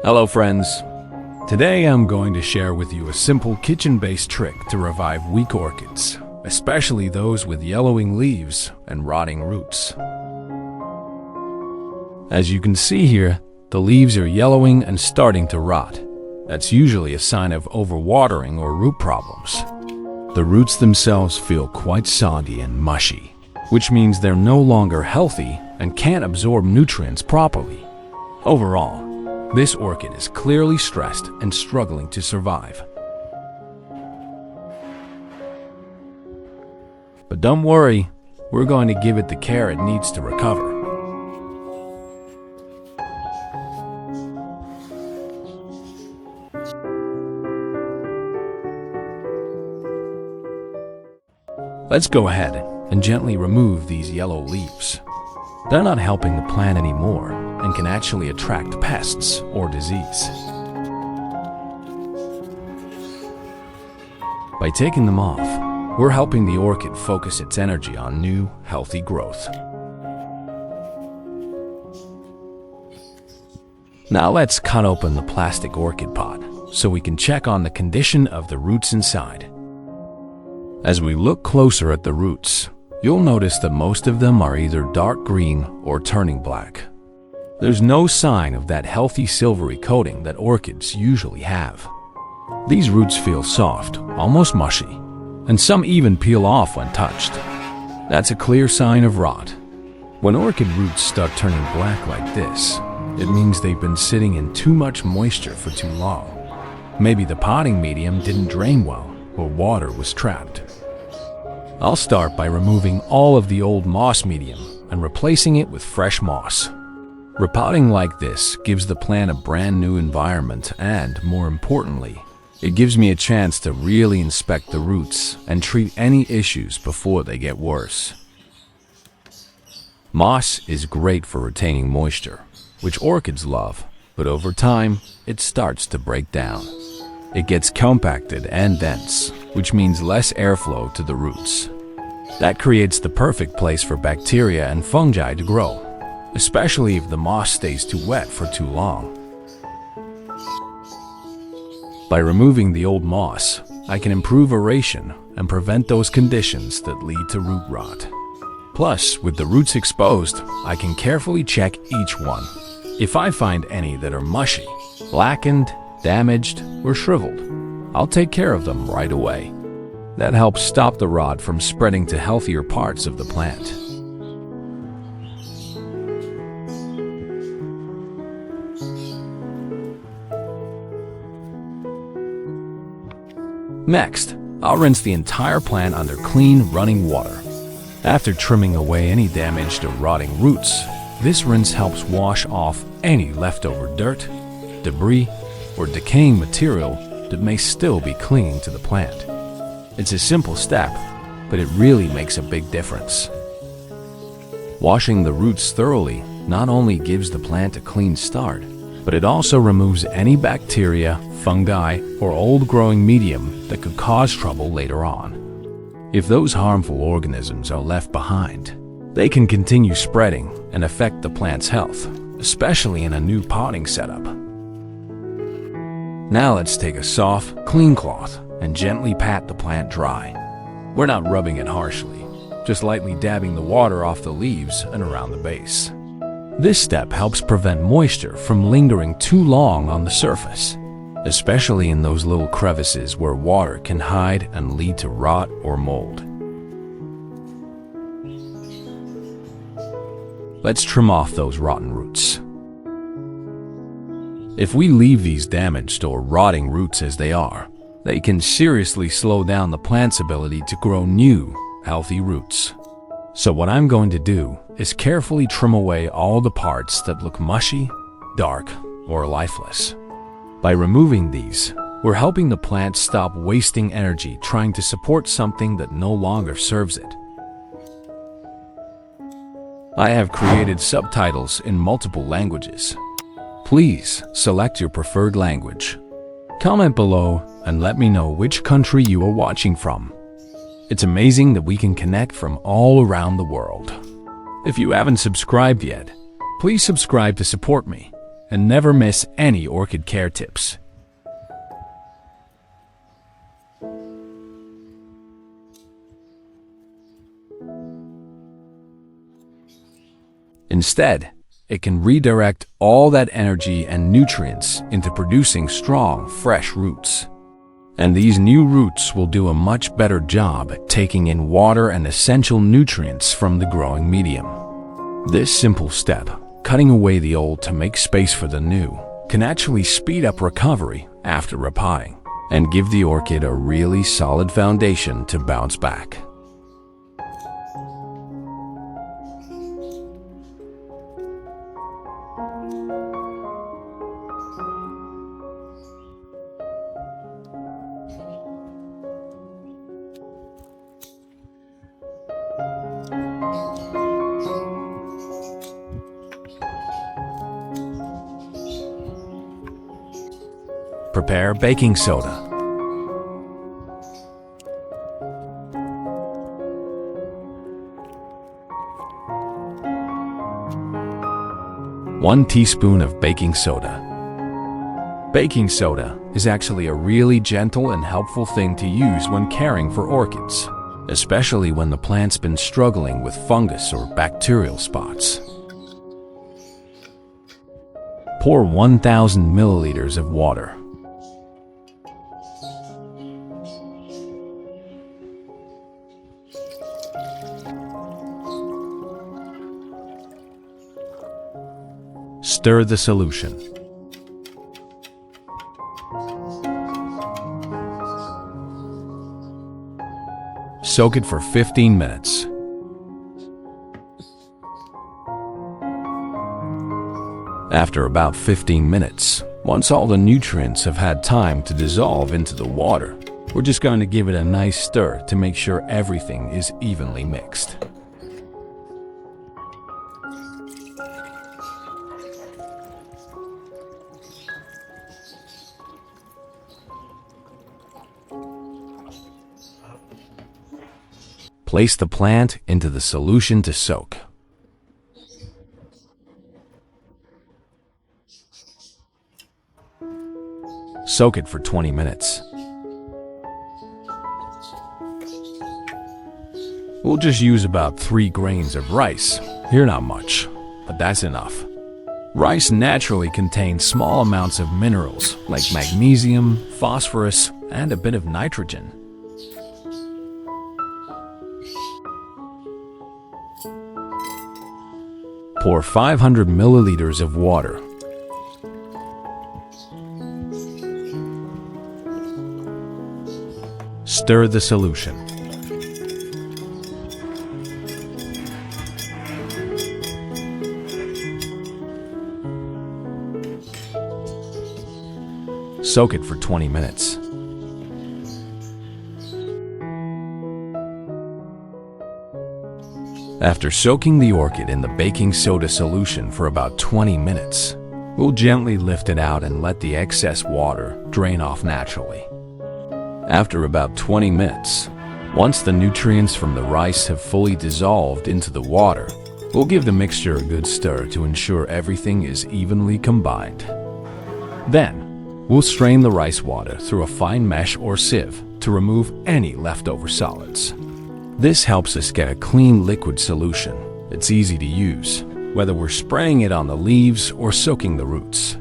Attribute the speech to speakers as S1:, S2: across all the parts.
S1: Hello friends! Today I'm going to share with you a simple kitchen-based trick to revive weak orchids, especially those with yellowing leaves and rotting roots. As you can see here, the leaves are yellowing and starting to rot. That's usually a sign of overwatering or root problems. The roots themselves feel quite soggy and mushy, which means they're no longer healthy and can't absorb nutrients properly. Overall, this orchid is clearly stressed and struggling to survive. But don't worry, we're going to give it the care it needs to recover. Let's go ahead and gently remove these yellow leaves. They're not helping the plant anymore and can actually attract pests or disease. By taking them off, we're helping the orchid focus its energy on new, healthy growth. Now let's cut open the plastic orchid pot so we can check on the condition of the roots inside. As we look closer at the roots, you'll notice that most of them are either dark green or turning black. There's no sign of that healthy silvery coating that orchids usually have. These roots feel soft, almost mushy, and some even peel off when touched. That's a clear sign of rot. When orchid roots start turning black like this, it means they've been sitting in too much moisture for too long. Maybe the potting medium didn't drain well, or water was trapped. I'll start by removing all of the old moss medium and replacing it with fresh moss. Repotting like this gives the plant a brand new environment and, more importantly, it gives me a chance to really inspect the roots and treat any issues before they get worse. Moss is great for retaining moisture, which orchids love, but over time, it starts to break down. It gets compacted and dense, which means less airflow to the roots. That creates the perfect place for bacteria and fungi to grow, especially if the moss stays too wet for too long. By removing the old moss, I can improve aeration and prevent those conditions that lead to root rot. Plus, with the roots exposed, I can carefully check each one. If I find any that are mushy, blackened, damaged, or shriveled, I'll take care of them right away. That helps stop the rot from spreading to healthier parts of the plant. Next, I'll rinse the entire plant under clean, running water. After trimming away any damaged or rotting roots, this rinse helps wash off any leftover dirt, debris, or decaying material that may still be clinging to the plant. It's a simple step, but it really makes a big difference. Washing the roots thoroughly not only gives the plant a clean start, but it also removes any bacteria, fungi, or old growing medium that could cause trouble later on. If those harmful organisms are left behind, they can continue spreading and affect the plant's health, especially in a new potting setup. Now let's take a soft, clean cloth and gently pat the plant dry. We're not rubbing it harshly, just lightly dabbing the water off the leaves and around the base. This step helps prevent moisture from lingering too long on the surface, especially in those little crevices where water can hide and lead to rot or mold. Let's trim off those rotten roots. If we leave these damaged or rotting roots as they are, they can seriously slow down the plant's ability to grow new, healthy roots. So what I'm going to do is carefully trim away all the parts that look mushy, dark, or lifeless. By removing these, we're helping the plant stop wasting energy trying to support something that no longer serves it. I have created subtitles in multiple languages. Please select your preferred language. Comment below and let me know which country you are watching from. It's amazing that we can connect from all around the world. If you haven't subscribed yet, please subscribe to support me. and never miss any orchid care tips. Instead, it can redirect all that energy and nutrients into producing strong, fresh roots. And these new roots will do a much better job at taking in water and essential nutrients from the growing medium. This simple step, cutting away the old to make space for the new, can actually speed up recovery after repotting and give the orchid a really solid foundation to bounce back. Prepare baking soda. One teaspoon of baking soda. Baking soda is actually a really gentle and helpful thing to use when caring for orchids, especially when the plant's been struggling with fungus or bacterial spots. Pour 1,000 milliliters of water. Stir the solution. Soak it for 15 minutes. After about 15 minutes, once all the nutrients have had time to dissolve into the water, we're just going to give it a nice stir to make sure everything is evenly mixed. Place the plant into the solution to soak. Soak it for 20 minutes. We'll just use about 3 grains of rice. Here, not much, but that's enough. Rice naturally contains small amounts of minerals like magnesium, phosphorus, and a bit of nitrogen. Pour 500 milliliters of water. Stir the solution. Soak it for 20 minutes. After soaking the orchid in the baking soda solution for about 20 minutes, we'll gently lift it out and let the excess water drain off naturally. After about 20 minutes, once the nutrients from the rice have fully dissolved into the water, we'll give the mixture a good stir to ensure everything is evenly combined. Then, we'll strain the rice water through a fine mesh or sieve to remove any leftover solids. This helps us get a clean liquid solution. It's easy to use, whether we're spraying it on the leaves or soaking the roots.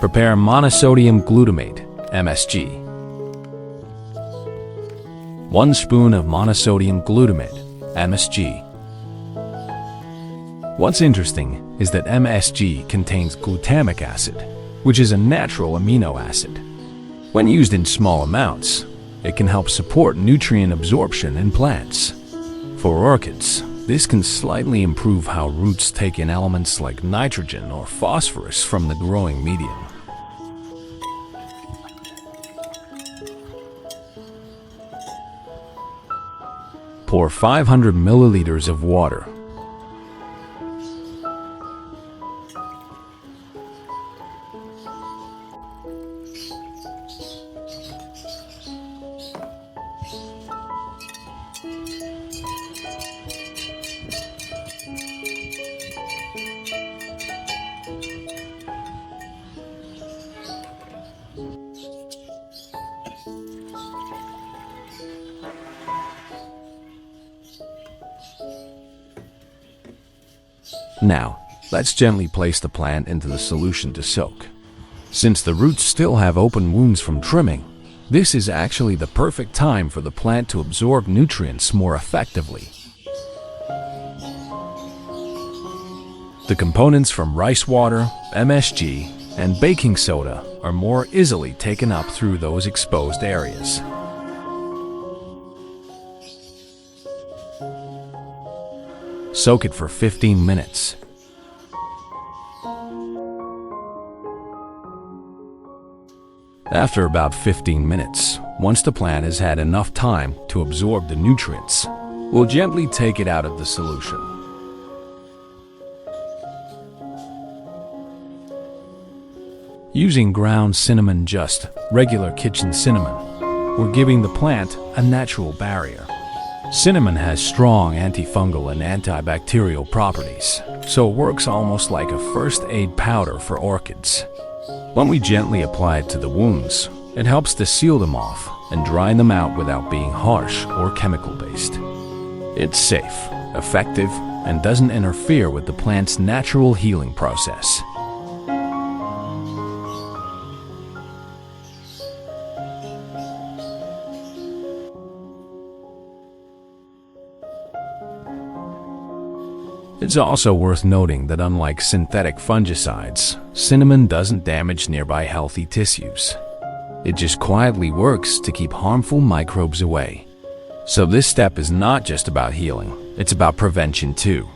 S1: Prepare monosodium glutamate, MSG. 1 spoon of monosodium glutamate, MSG. What's interesting is that MSG contains glutamic acid, which is a natural amino acid. When used in small amounts, it can help support nutrient absorption in plants. For orchids, this can slightly improve how roots take in elements like nitrogen or phosphorus from the growing medium. Pour 500 milliliters of water. Now, let's gently place the plant into the solution to soak. Since the roots still have open wounds from trimming, this is actually the perfect time for the plant to absorb nutrients more effectively. The components from rice water, MSG, and baking soda are more easily taken up through those exposed areas. Soak it for 15 minutes. After about 15 minutes, once the plant has had enough time to absorb the nutrients, we'll gently take it out of the solution. Using ground cinnamon, just regular kitchen cinnamon, we're giving the plant a natural barrier. Cinnamon has strong antifungal and antibacterial properties, so it works almost like a first aid powder for orchids. When we gently apply it to the wounds, it helps to seal them off and dry them out without being harsh or chemical-based. It's safe, effective, and doesn't interfere with the plant's natural healing process. It's also worth noting that unlike synthetic fungicides, cinnamon doesn't damage nearby healthy tissues. It just quietly works to keep harmful microbes away. So this step is not just about healing, it's about prevention too.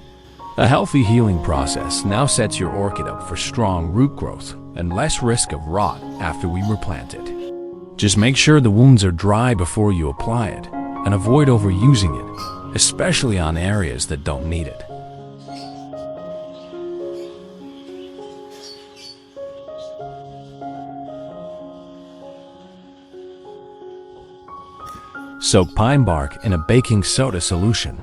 S1: A healthy healing process now sets your orchid up for strong root growth and less risk of rot after we replant it. Just make sure the wounds are dry before you apply it, and avoid overusing it, especially on areas that don't need it. Soak pine bark in a baking soda solution.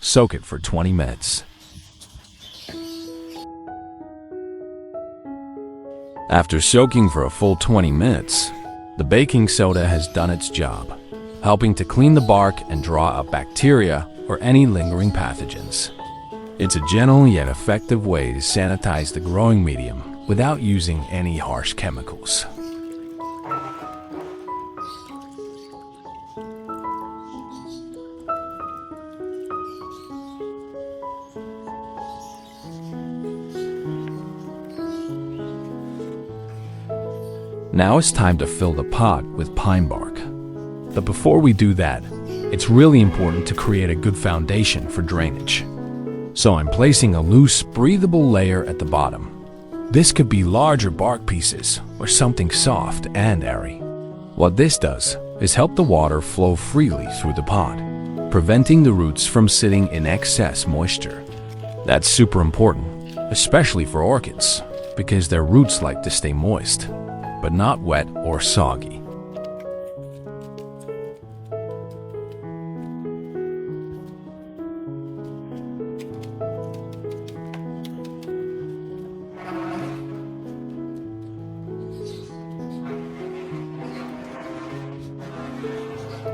S1: Soak it for 20 minutes. After soaking for a full 20 minutes, the baking soda has done its job, helping to clean the bark and draw up bacteria or any lingering pathogens. It's a gentle yet effective way to sanitize the growing medium without using any harsh chemicals. Now it's time to fill the pot with pine bark. But before we do that, it's really important to create a good foundation for drainage. So I'm placing a loose, breathable layer at the bottom. This could be larger bark pieces or something soft and airy. What this does is help the water flow freely through the pot, preventing the roots from sitting in excess moisture. That's super important, especially for orchids, because their roots like to stay moist, but not wet or soggy.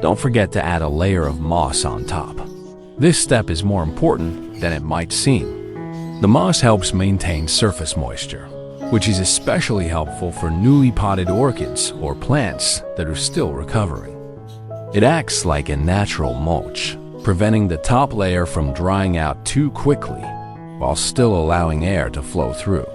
S1: Don't forget to add a layer of moss on top. This step is more important than it might seem. The moss helps maintain surface moisture, which is especially helpful for newly potted orchids or plants that are still recovering. It acts like a natural mulch, preventing the top layer from drying out too quickly, while still allowing air to flow through.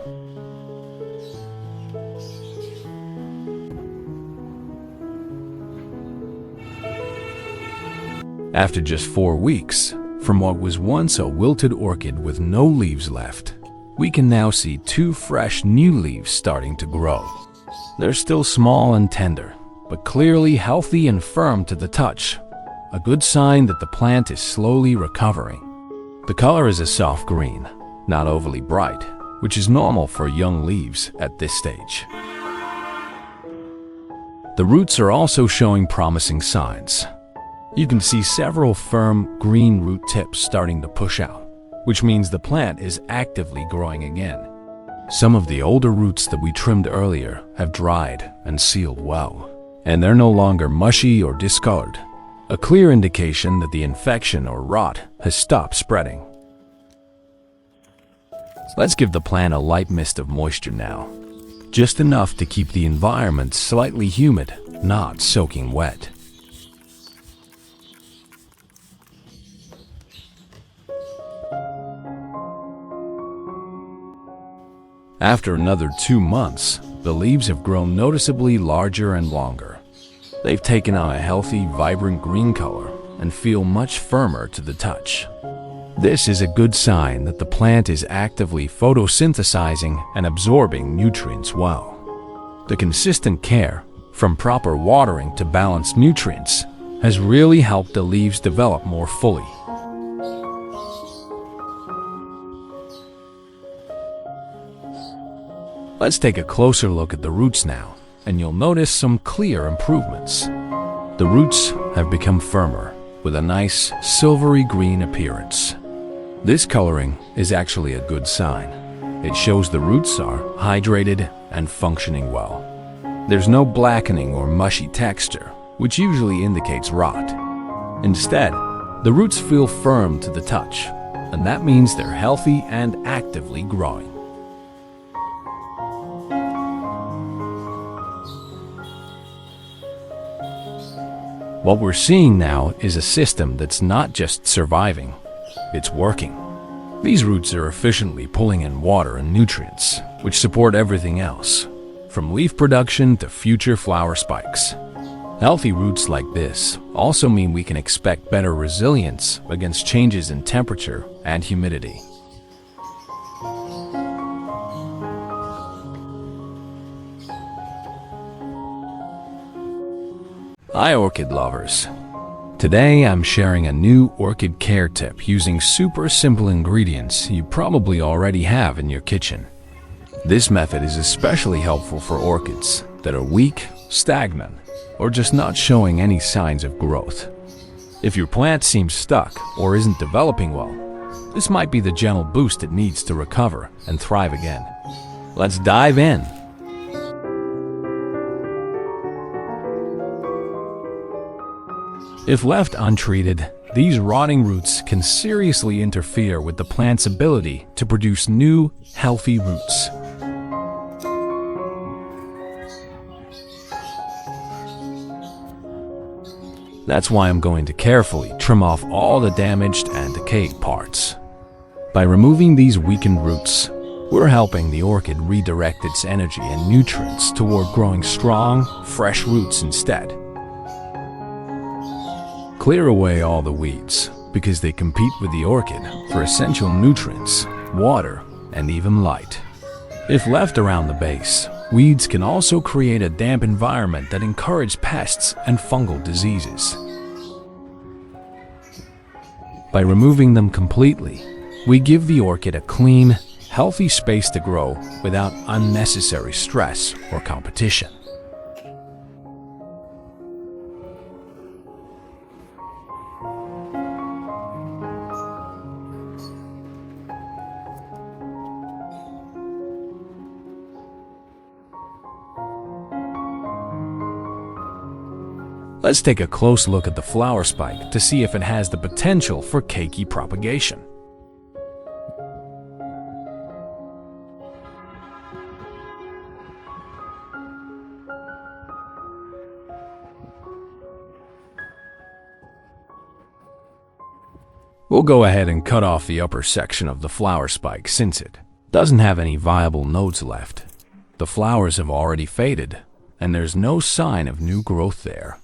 S1: After just 4 weeks, from what was once a wilted orchid with no leaves left, we can now see 2 fresh new leaves starting to grow. They're still small and tender, but clearly healthy and firm to the touch, a good sign that the plant is slowly recovering. The color is a soft green, not overly bright, which is normal for young leaves at this stage. The roots are also showing promising signs. You can see several firm green root tips starting to push out, which means the plant is actively growing again. Some of the older roots that we trimmed earlier have dried and sealed well, and they're no longer mushy or discolored, a clear indication that the infection or rot has stopped spreading. Let's give the plant a light mist of moisture now, just enough to keep the environment slightly humid, not soaking wet. After another 2 months, the leaves have grown noticeably larger and longer. They've taken on a healthy, vibrant green color and feel much firmer to the touch. This is a good sign that the plant is actively photosynthesizing and absorbing nutrients well. The consistent care, from proper watering to balanced nutrients, has really helped the leaves develop more fully. Let's take a closer look at the roots now, and you'll notice some clear improvements. The roots have become firmer, with a nice silvery green appearance. This coloring is actually a good sign. It shows the roots are hydrated and functioning well. There's no blackening or mushy texture, which usually indicates rot. Instead, the roots feel firm to the touch, and that means they're healthy and actively growing. What we're seeing now is a system that's not just surviving, it's working. These roots are efficiently pulling in water and nutrients, which support everything else, from leaf production to future flower spikes. Healthy roots like this also mean we can expect better resilience against changes in temperature and humidity. Hi orchid lovers! Today I'm sharing a new orchid care tip using super simple ingredients you probably already have in your kitchen. This method is especially helpful for orchids that are weak, stagnant, or just not showing any signs of growth. If your plant seems stuck or isn't developing well, this might be the gentle boost it needs to recover and thrive again. Let's dive in! If left untreated, these rotting roots can seriously interfere with the plant's ability to produce new, healthy roots. That's why I'm going to carefully trim off all the damaged and decayed parts. By removing these weakened roots, we're helping the orchid redirect its energy and nutrients toward growing strong, fresh roots instead. Clear away all the weeds, because they compete with the orchid for essential nutrients, water, and even light. If left around the base, weeds can also create a damp environment that encourages pests and fungal diseases. By removing them completely, we give the orchid a clean, healthy space to grow without unnecessary stress or competition. Let's take a close look at the flower spike to see if it has the potential for cakey propagation. We'll go ahead and cut off the upper section of the flower spike since it doesn't have any viable nodes left. The flowers have already faded, and there's no sign of new growth there.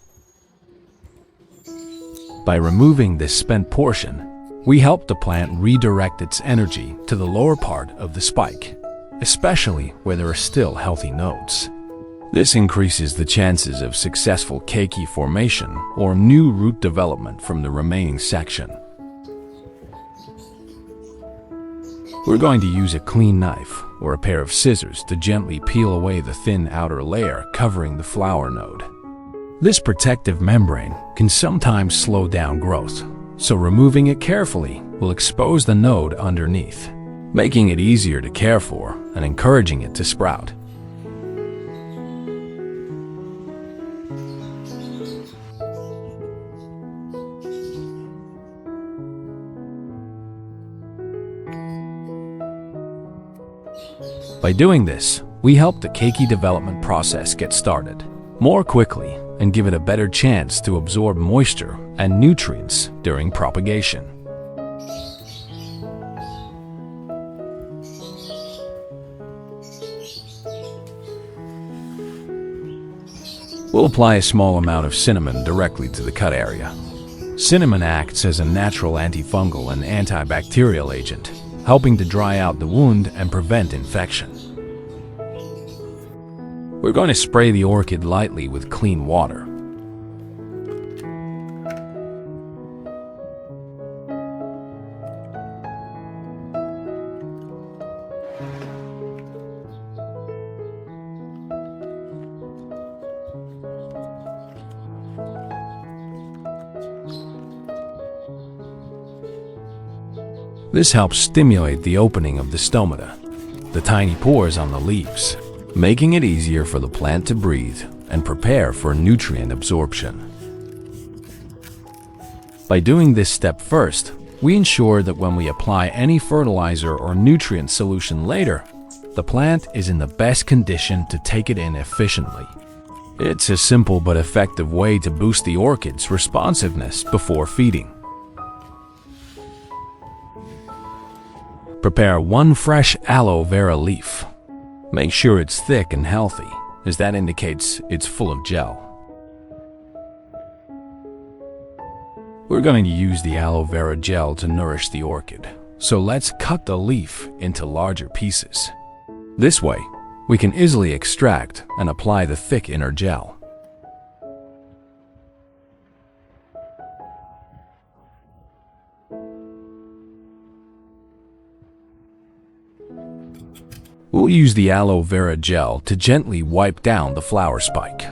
S1: By removing this spent portion, we help the plant redirect its energy to the lower part of the spike, especially where there are still healthy nodes. This increases the chances of successful cakey formation or new root development from the remaining section. We're going to use a clean knife or a pair of scissors to gently peel away the thin outer layer covering the flower node. This protective membrane can sometimes slow down growth, so removing it carefully will expose the node underneath, making it easier to care for and encouraging it to sprout. By doing this, we help the keiki development process get started more quickly and give it a better chance to absorb moisture and nutrients during propagation. We'll apply a small amount of cinnamon directly to the cut area. Cinnamon acts as a natural antifungal and antibacterial agent, helping to dry out the wound and prevent infection. We're going to spray the orchid lightly with clean water. This helps stimulate the opening of the stomata, the tiny pores on the leaves, making it easier for the plant to breathe and prepare for nutrient absorption. By doing this step first, we ensure that when we apply any fertilizer or nutrient solution later, the plant is in the best condition to take it in efficiently. It's a simple but effective way to boost the orchid's responsiveness before feeding. Prepare 1 fresh aloe vera leaf. Make sure it's thick and healthy, as that indicates it's full of gel. We're going to use the aloe vera gel to nourish the orchid, so let's cut the leaf into larger pieces. This way, we can easily extract and apply the thick inner gel. We'll use the aloe vera gel to gently wipe down the flower spike.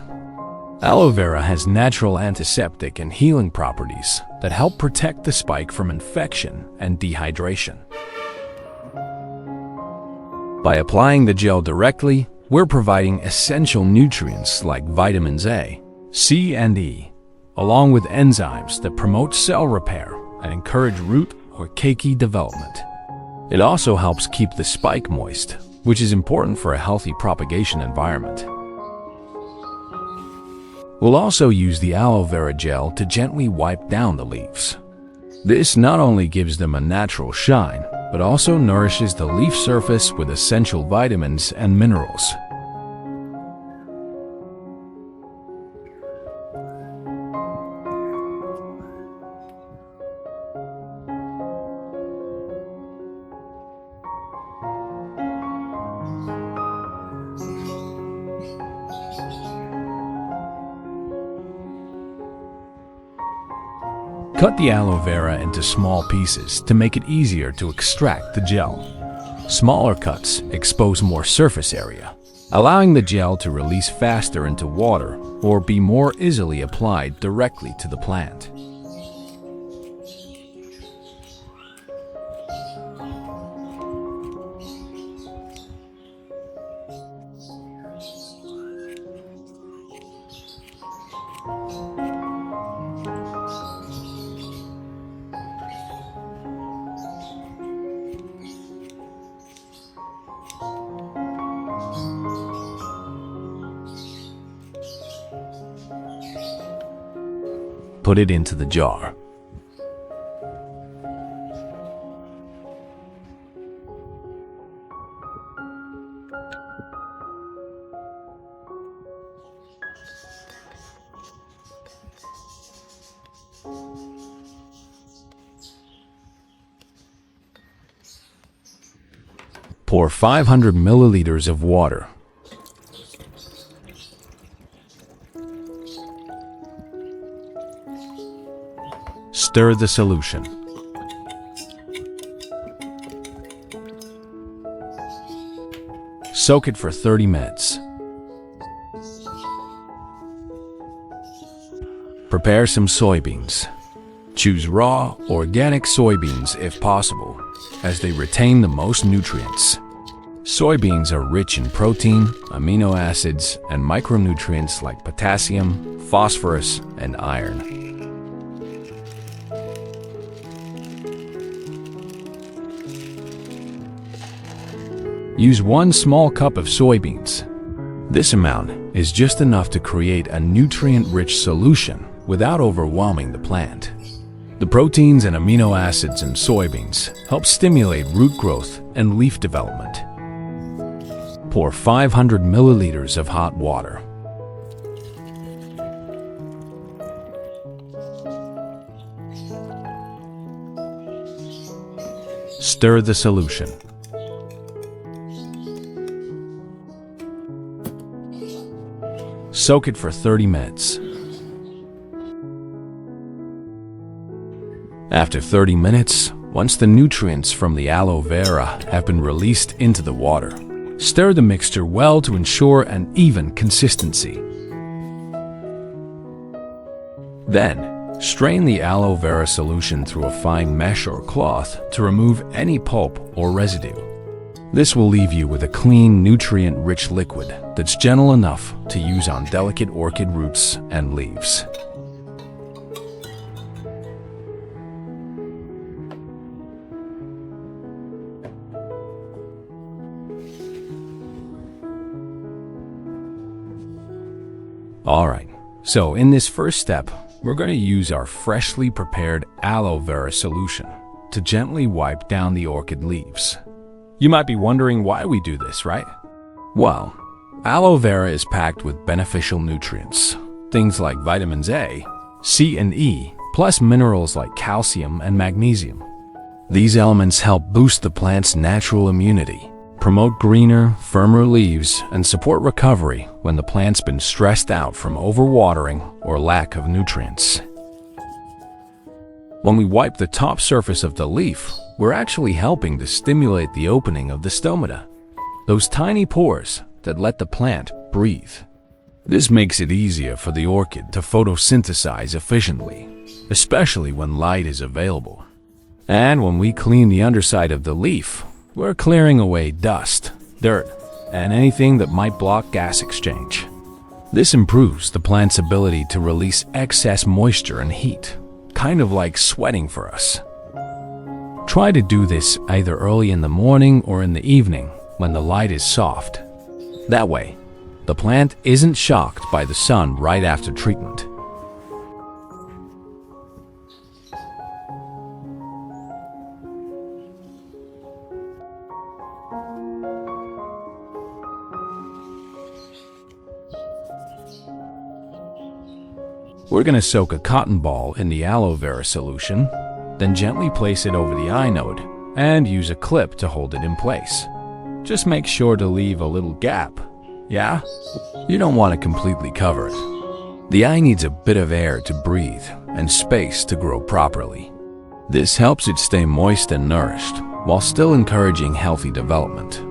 S1: Aloe vera has natural antiseptic and healing properties that help protect the spike from infection and dehydration. By applying the gel directly, we're providing essential nutrients like vitamins A, C, and E, along with enzymes that promote cell repair and encourage root or keiki development. It also helps keep the spike moist, which is important for a healthy propagation environment. We'll also use the aloe vera gel to gently wipe down the leaves. This not only gives them a natural shine, but also nourishes the leaf surface with essential vitamins and minerals. Cut the aloe vera into small pieces to make it easier to extract the gel. Smaller cuts expose more surface area, allowing the gel to release faster into water or be more easily applied directly to the plant. Put it into the jar. Pour 500 milliliters of water. Stir the solution. Soak it for 30 minutes. Prepare some soybeans. Choose raw, organic soybeans if possible, as they retain the most nutrients. Soybeans are rich in protein, amino acids, and micronutrients like potassium, phosphorus, and iron. Use 1 small cup of soybeans. This amount is just enough to create a nutrient-rich solution without overwhelming the plant. The proteins and amino acids in soybeans help stimulate root growth and leaf development. Pour 500 milliliters of hot water. Stir the solution. Soak it for 30 minutes. After 30 minutes, once the nutrients from the aloe vera have been released into the water, stir the mixture well to ensure an even consistency. Then, strain the aloe vera solution through a fine mesh or cloth to remove any pulp or residue. This will leave you with a clean, nutrient-rich liquid that's gentle enough to use on delicate orchid roots and leaves. Alright, so in this first step, we're going to use our freshly prepared aloe vera solution to gently wipe down the orchid leaves. You might be wondering why we do this, right? Well, aloe vera is packed with beneficial nutrients, things like vitamins A, C, and E, plus minerals like calcium and magnesium. These elements help boost the plant's natural immunity, promote greener, firmer leaves, and support recovery when the plant's been stressed out from overwatering or lack of nutrients. When we wipe the top surface of the leaf, we're actually helping to stimulate the opening of the stomata, those tiny pores that let the plant breathe. This makes it easier for the orchid to photosynthesize efficiently, especially when light is available. And when we clean the underside of the leaf, we're clearing away dust, dirt, and anything that might block gas exchange. This improves the plant's ability to release excess moisture and heat, kind of like sweating for us. Try to do this either early in the morning or in the evening when the light is soft. That way, the plant isn't shocked by the sun right after treatment. We're going to soak a cotton ball in the aloe vera solution, then gently place it over the eye node and use a clip to hold it in place. Just make sure to leave a little gap, yeah? You don't want to completely cover it. The eye needs a bit of air to breathe and space to grow properly. This helps it stay moist and nourished while still encouraging healthy development.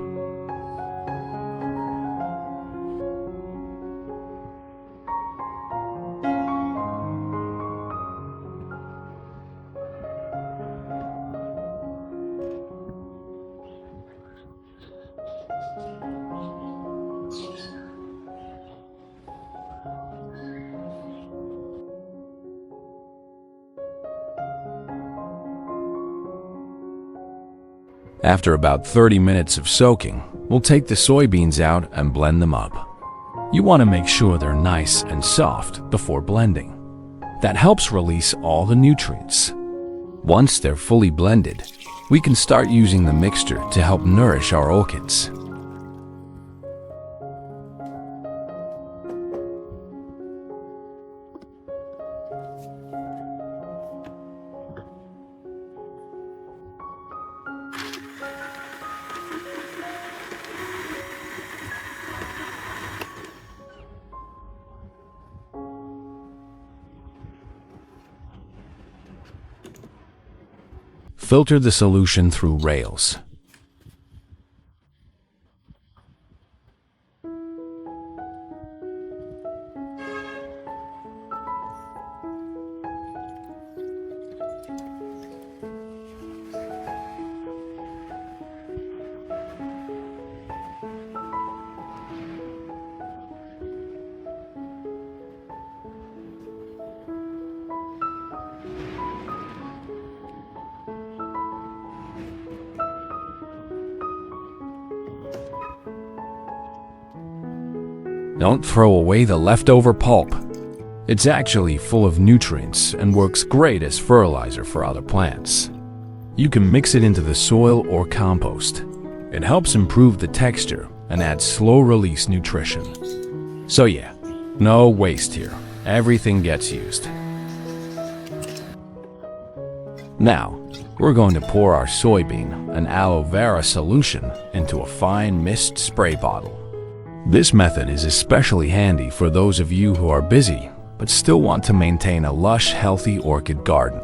S1: After about 30 minutes of soaking, we'll take the soybeans out and blend them up. You want to make sure they're nice and soft before blending. That helps release all the nutrients. Once they're fully blended, we can start using the mixture to help nourish our orchids. Filter the solution through rails. Don't throw away the leftover pulp. It's actually full of nutrients and works great as fertilizer for other plants. You can mix it into the soil or compost. It helps improve the texture and adds slow-release nutrition. So yeah, no waste here. Everything gets used. Now, we're going to pour our soybean and aloe vera solution into a fine mist spray bottle. This method is especially handy for those of you who are busy but still want to maintain a lush, healthy orchid garden.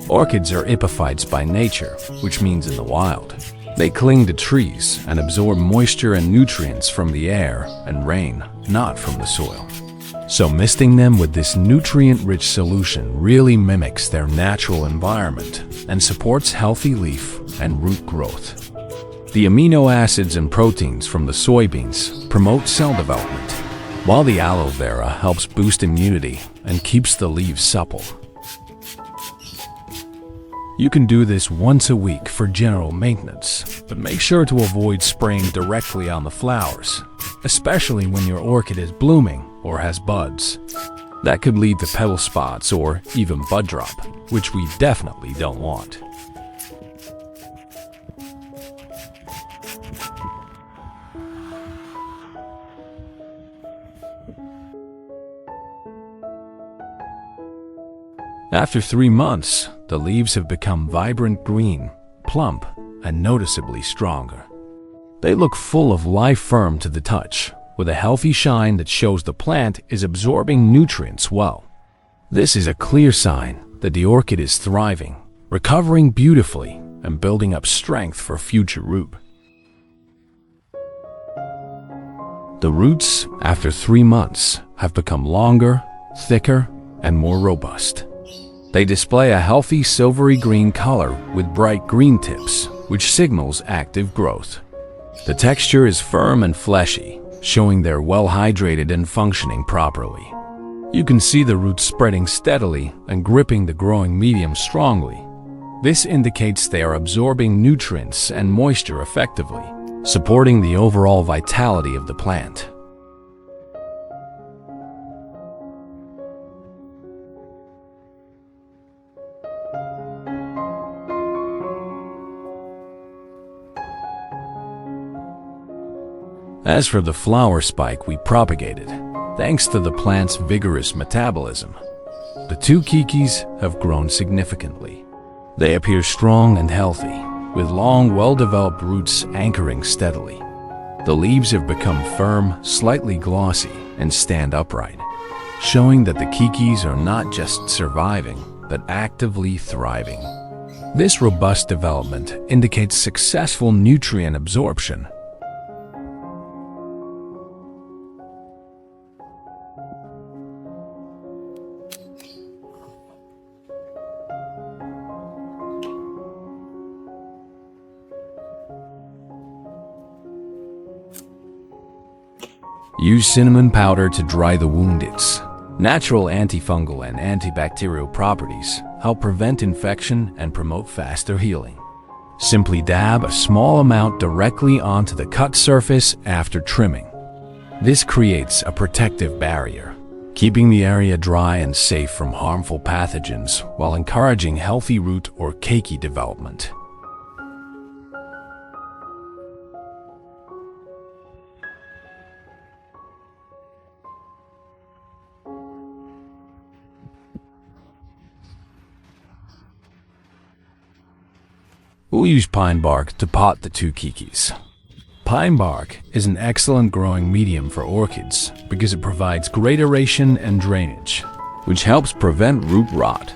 S1: Orchids are epiphytes by nature, which means in the wild. They cling to trees and absorb moisture and nutrients from the air and rain, not from the soil. So misting them with this nutrient-rich solution really mimics their natural environment and supports healthy leaf and root growth. The amino acids and proteins from the soybeans promote cell development, while the aloe vera helps boost immunity and keeps the leaves supple. You can do this once a week for general maintenance, but make sure to avoid spraying directly on the flowers, especially when your orchid is blooming or has buds. That could lead to petal spots or even bud drop, which we definitely don't want. After 3 months, the leaves have become vibrant green, plump, and noticeably stronger. They look full of life, firm to the touch, with a healthy shine that shows the plant is absorbing nutrients well. This is a clear sign that the orchid is thriving, recovering beautifully, and building up strength for future root. The roots, after 3 months, have become longer, thicker, and more robust. They display a healthy silvery green color with bright green tips, which signals active growth. The texture is firm and fleshy, showing they're well hydrated and functioning properly. You can see the roots spreading steadily and gripping the growing medium strongly. This indicates they are absorbing nutrients and moisture effectively, supporting the overall vitality of the plant. As for the flower spike we propagated, thanks to the plant's vigorous metabolism, the 2 kikis have grown significantly. They appear strong and healthy, with long, well-developed roots anchoring steadily. The leaves have become firm, slightly glossy, and stand upright, showing that the kikis are not just surviving, but actively thriving. This robust development indicates successful nutrient absorption. Use cinnamon powder to dry the wound. Its natural antifungal and antibacterial properties help prevent infection and promote faster healing. Simply dab a small amount directly onto the cut surface after trimming. This creates a protective barrier, keeping the area dry and safe from harmful pathogens while encouraging healthy root or keiki development. We'll use pine bark to pot the 2 kikis. Pine bark is an excellent growing medium for orchids because it provides great aeration and drainage, which helps prevent root rot.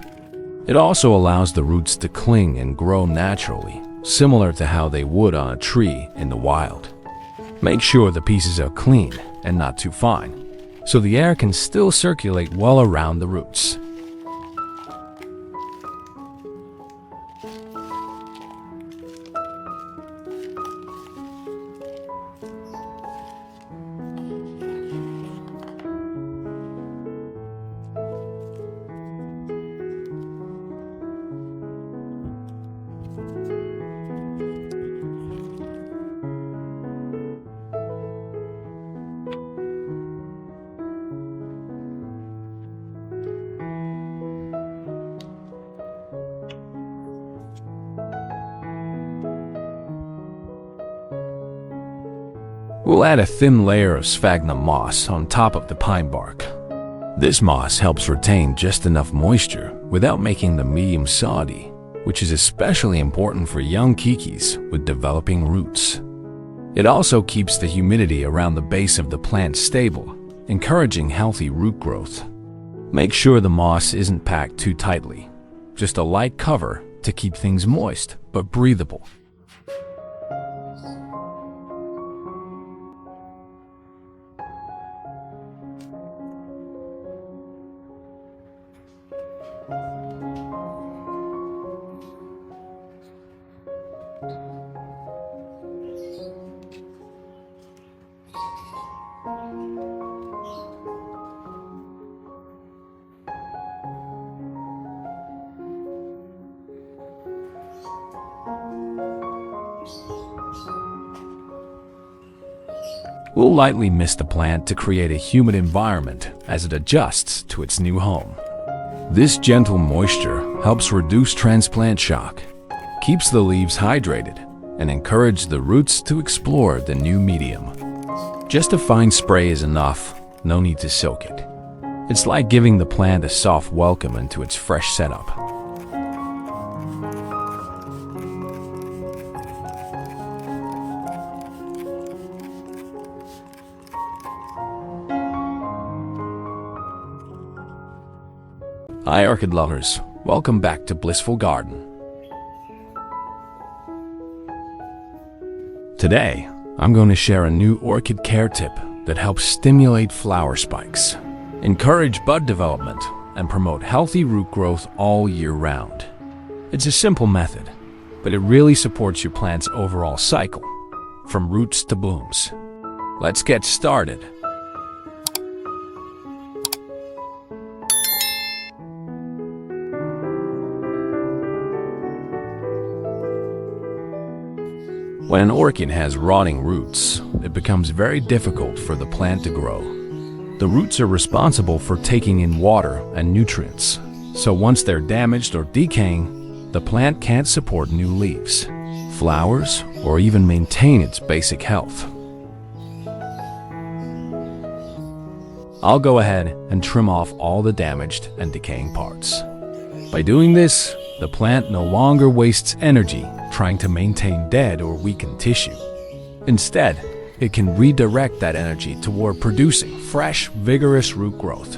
S1: It also allows the roots to cling and grow naturally, similar to how they would on a tree in the wild. Make sure the pieces are clean and not too fine. so the air can still circulate well around the roots. We'll add a thin layer of sphagnum moss on top of the pine bark. This moss helps retain just enough moisture without making the medium soggy, which is especially important for young kikis with developing roots. It also keeps the humidity around the base of the plant stable, encouraging healthy root growth. Make sure the moss isn't packed too tightly, just a light cover to keep things moist but breathable. We'll lightly mist the plant to create a humid environment as it adjusts to its new home. This gentle moisture helps reduce transplant shock, keeps the leaves hydrated, and encourages the roots to explore the new medium. Just a fine spray is enough, no need to soak it. It's like giving the plant a soft welcome into its fresh setup. Hi orchid lovers, welcome back to Blissful Garden. Today, I'm going to share a new orchid care tip that helps stimulate flower spikes, encourage bud development, and promote healthy root growth all year round. It's a simple method, but it really supports your plant's overall cycle, from roots to blooms. Let's get started. When an orchid has rotting roots, it becomes very difficult for the plant to grow. The roots are responsible for taking in water and nutrients, so once they're damaged or decaying, the plant can't support new leaves, flowers, or even maintain its basic health. I'll go ahead and trim off all the damaged and decaying parts. By doing this, the plant no longer wastes energy trying to maintain dead or weakened tissue. Instead, it can redirect that energy toward producing fresh, vigorous root growth.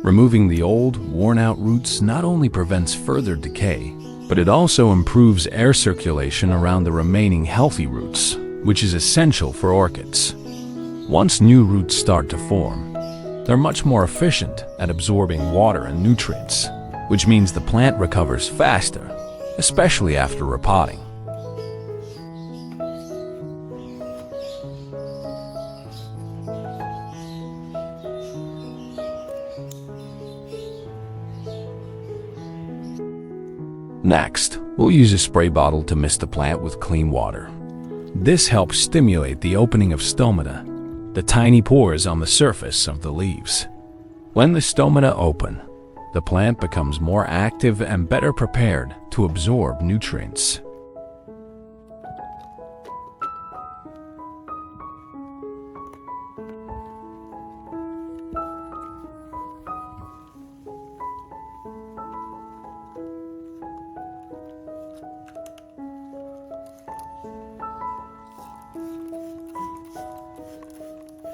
S1: Removing the old, worn-out roots not only prevents further decay, but it also improves air circulation around the remaining healthy roots, which is essential for orchids. Once new roots start to form, they're much more efficient at absorbing water and nutrients, which means the plant recovers faster, especially after repotting. Next, we'll use a spray bottle to mist the plant with clean water. This helps stimulate the opening of stomata, the tiny pores on the surface of the leaves. When the stomata open, the plant becomes more active and better prepared to absorb nutrients.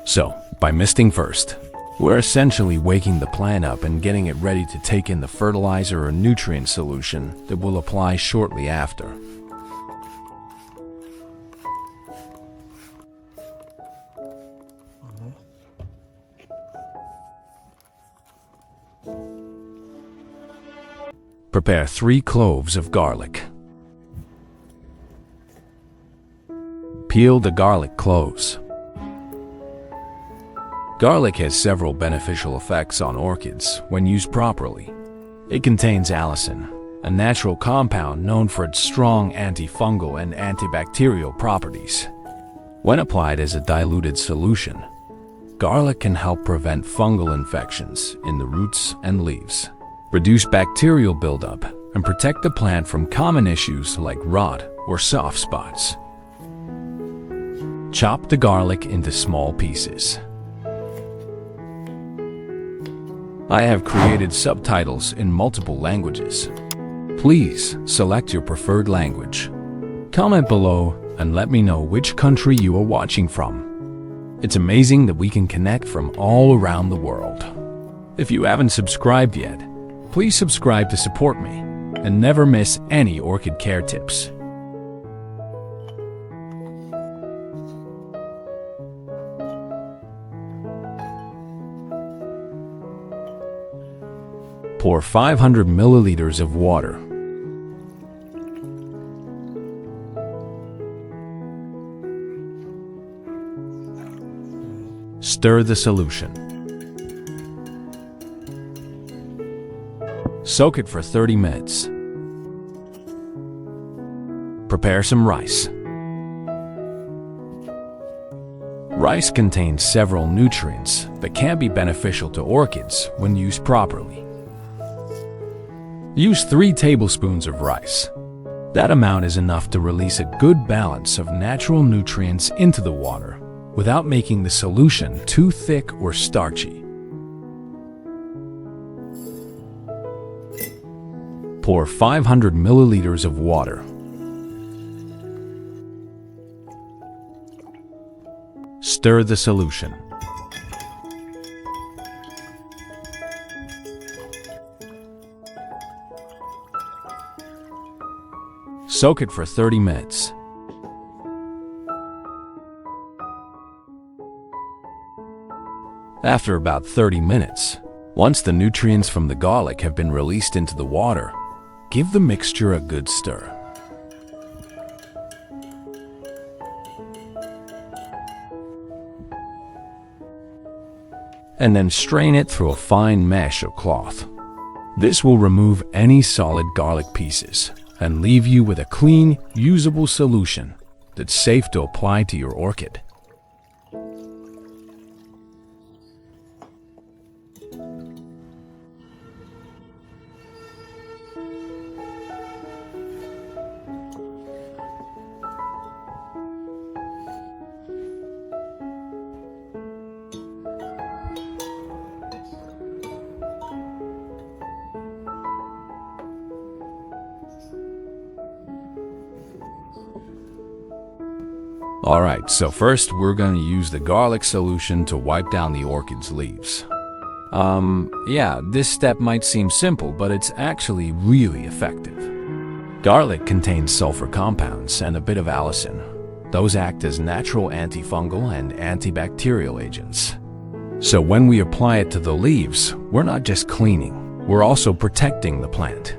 S1: So, by misting first, we're essentially waking the plant up and getting it ready to take in the fertilizer or nutrient solution that we'll apply shortly after. Prepare 3 cloves of garlic. Peel the garlic cloves. Garlic has several beneficial effects on orchids when used properly. It contains allicin, a natural compound known for its strong antifungal and antibacterial properties. When applied as a diluted solution, garlic can help prevent fungal infections in the roots and leaves, reduce bacterial buildup, and protect the plant from common issues like rot or soft spots. Chop the garlic into small pieces. I have created subtitles in multiple languages. Please select your preferred language. Comment below and let me know which country you are watching from. It's amazing that we can connect from all around the world. If you haven't subscribed yet, please subscribe to support me and never miss any orchid care tips. Pour 500 milliliters of water. Stir the solution. Soak it for 30 minutes. Prepare some rice. Rice contains several nutrients that can be beneficial to orchids when used properly. Use 3 tablespoons of rice. That amount is enough to release a good balance of natural nutrients into the water without making the solution too thick or starchy. Pour 500 milliliters of water. Stir the solution. Soak it for 30 minutes. After about 30 minutes, once the nutrients from the garlic have been released into the water, give the mixture a good stir. And then strain it through a fine mesh or cloth. This will remove any solid garlic pieces and leave you with a clean, usable solution that's safe to apply to your orchid. Alright, so first we're going to use the garlic solution to wipe down the orchid's leaves. Yeah, this step might seem simple, but it's actually really effective. Garlic contains sulfur compounds and a bit of allicin. Those act as natural antifungal and antibacterial agents. So when we apply it to the leaves, we're not just cleaning, we're also protecting the plant.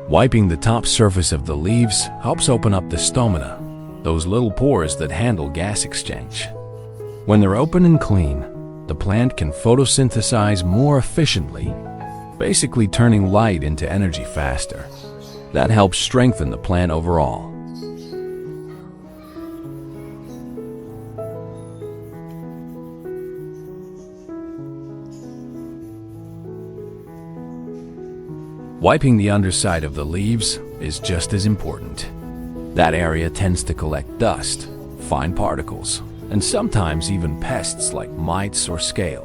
S1: Wiping the top surface of the leaves helps open up the stomata, those little pores that handle gas exchange. When they're open and clean, the plant can photosynthesize more efficiently, basically turning light into energy faster. That helps strengthen the plant overall. Wiping the underside of the leaves is just as important. That area tends to collect dust, fine particles, and sometimes even pests like mites or scale.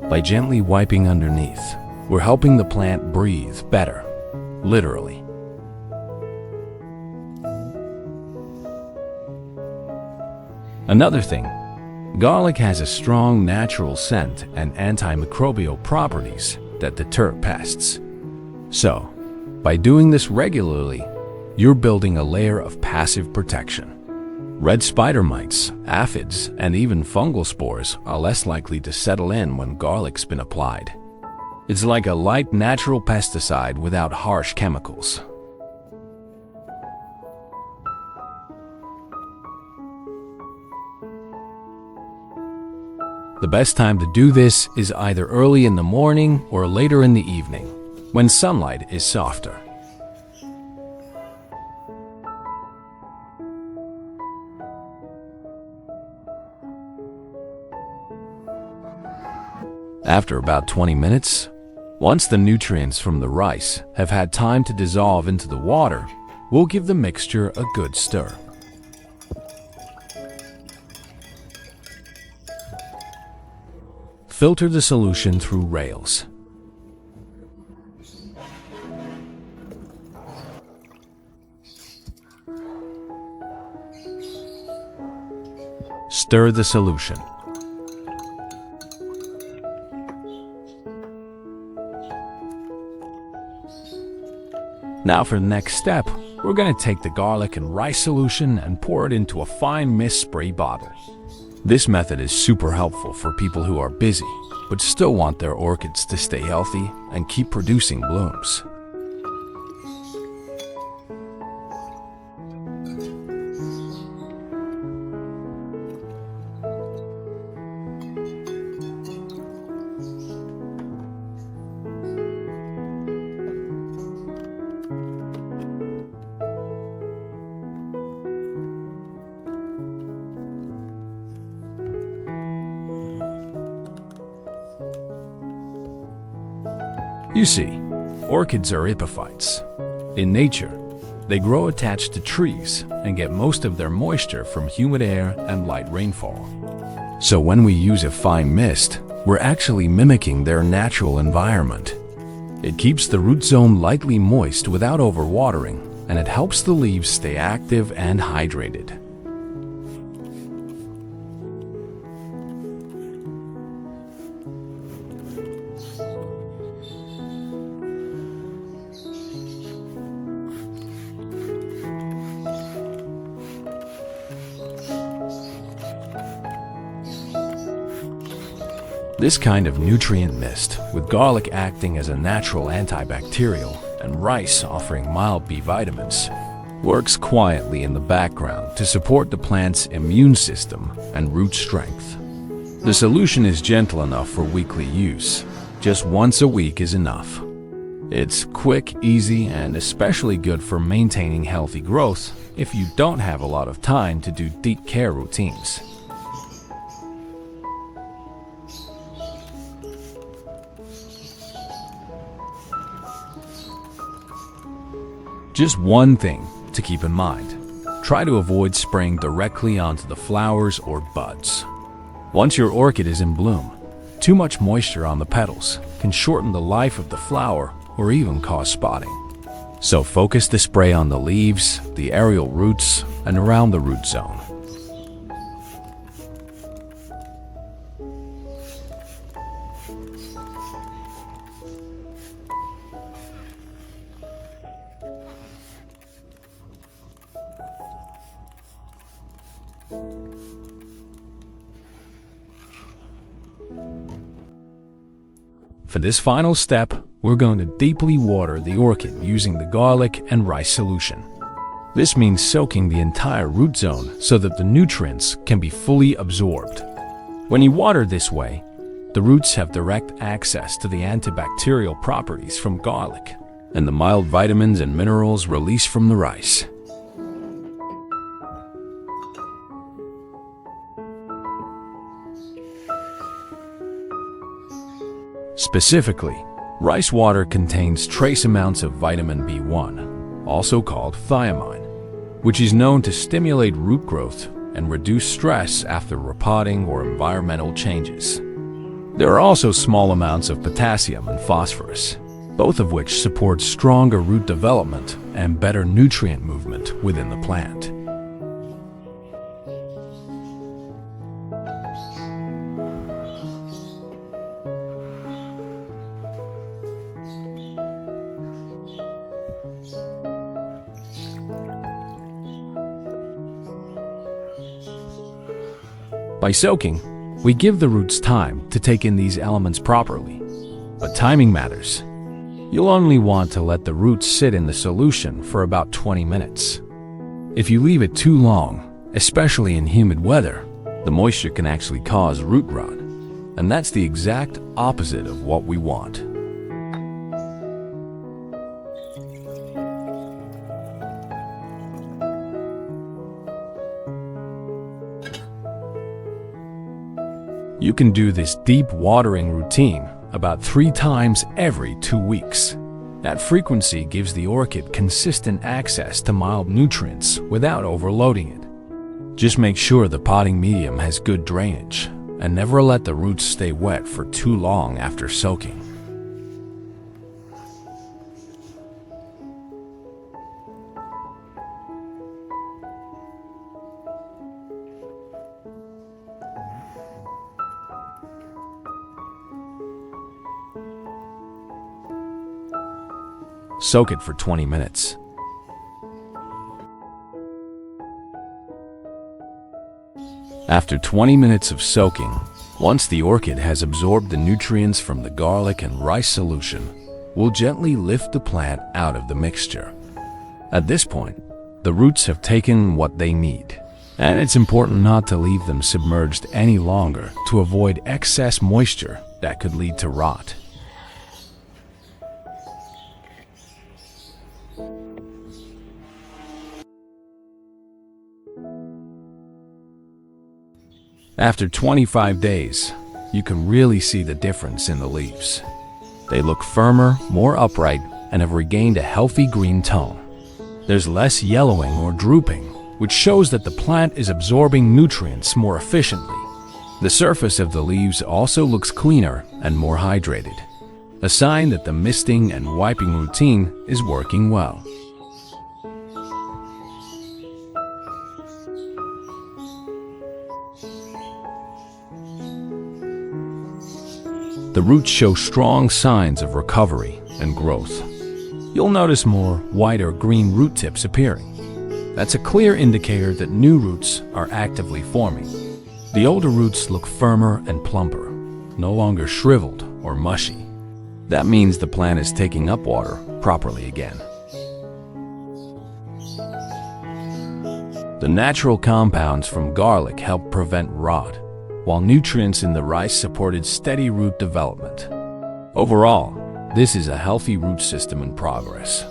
S1: By gently wiping underneath, we're helping the plant breathe better, literally. Another thing, garlic has a strong natural scent and antimicrobial properties that deter pests. So, by doing this regularly, you're building a layer of passive protection. Red spider mites, aphids, and even fungal spores are less likely to settle in when garlic's been applied. It's like a light natural pesticide without harsh chemicals. The best time to do this is either early in the morning or later in the evening, when sunlight is softer. After about 20 minutes, once the nutrients from the rice have had time to dissolve into the water, we'll give the mixture a good stir. Filter the solution through rails. Stir the solution. Now for the next step, we're going to take the garlic and rice solution and pour it into a fine mist spray bottle. This method is super helpful for people who are busy, but still want their orchids to stay healthy and keep producing blooms. You see, orchids are epiphytes. In nature, they grow attached to trees and get most of their moisture from humid air and light rainfall. So when we use a fine mist, we're actually mimicking their natural environment. It keeps the root zone lightly moist without overwatering, and it helps the leaves stay active and hydrated. This kind of nutrient mist, with garlic acting as a natural antibacterial and rice offering mild B vitamins, works quietly in the background to support the plant's immune system and root strength. The solution is gentle enough for weekly use. Just once a week is enough. It's quick, easy, and especially good for maintaining healthy growth if you don't have a lot of time to do deep care routines. Just one thing to keep in mind. Try to avoid spraying directly onto the flowers or buds. Once your orchid is in bloom, too much moisture on the petals can shorten the life of the flower or even cause spotting. So focus the spray on the leaves, the aerial roots, and around the root zone. For this final step, we're going to deeply water the orchid using the garlic and rice solution. This means soaking the entire root zone so that the nutrients can be fully absorbed. When you water this way, the roots have direct access to the antibacterial properties from garlic and the mild vitamins and minerals released from the rice. Specifically, rice water contains trace amounts of vitamin B1, also called thiamine, which is known to stimulate root growth and reduce stress after repotting or environmental changes. There are also small amounts of potassium and phosphorus, both of which support stronger root development and better nutrient movement within the plant. By soaking, we give the roots time to take in these elements properly. But timing matters. You'll only want to let the roots sit in the solution for about 20 minutes. If you leave it too long, especially in humid weather, the moisture can actually cause root rot. And that's the exact opposite of what we want. You can do this deep watering routine about 3 times every 2 weeks. That frequency gives the orchid consistent access to mild nutrients without overloading it. Just make sure the potting medium has good drainage, and never let the roots stay wet for too long after soaking. Soak it for 20 minutes. After 20 minutes of soaking, once the orchid has absorbed the nutrients from the garlic and rice solution, we'll gently lift the plant out of the mixture. At this point, the roots have taken what they need, and it's important not to leave them submerged any longer to avoid excess moisture that could lead to rot. After 25 days, you can really see the difference in the leaves. They look firmer, more upright, and have regained a healthy green tone. There's less yellowing or drooping, which shows that the plant is absorbing nutrients more efficiently. The surface of the leaves also looks cleaner and more hydrated, a sign that the misting and wiping routine is working well. The roots show strong signs of recovery and growth. You'll notice more white or green root tips appearing. That's a clear indicator that new roots are actively forming. The older roots look firmer and plumper, no longer shriveled or mushy. That means the plant is taking up water properly again. The natural compounds from garlic help prevent rot, while nutrients in the rice supported steady root development. Overall, this is a healthy root system in progress.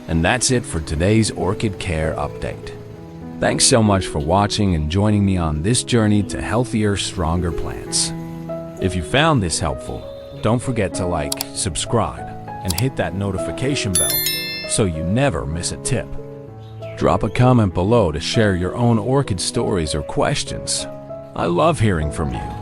S1: And that's it for today's orchid care update. Thanks so much for watching and joining me on this journey to healthier, stronger plants. If you found this helpful, don't forget to like, subscribe, and hit that notification bell so you never miss a tip. Drop a comment below to share your own orchid stories or questions. I love hearing from you.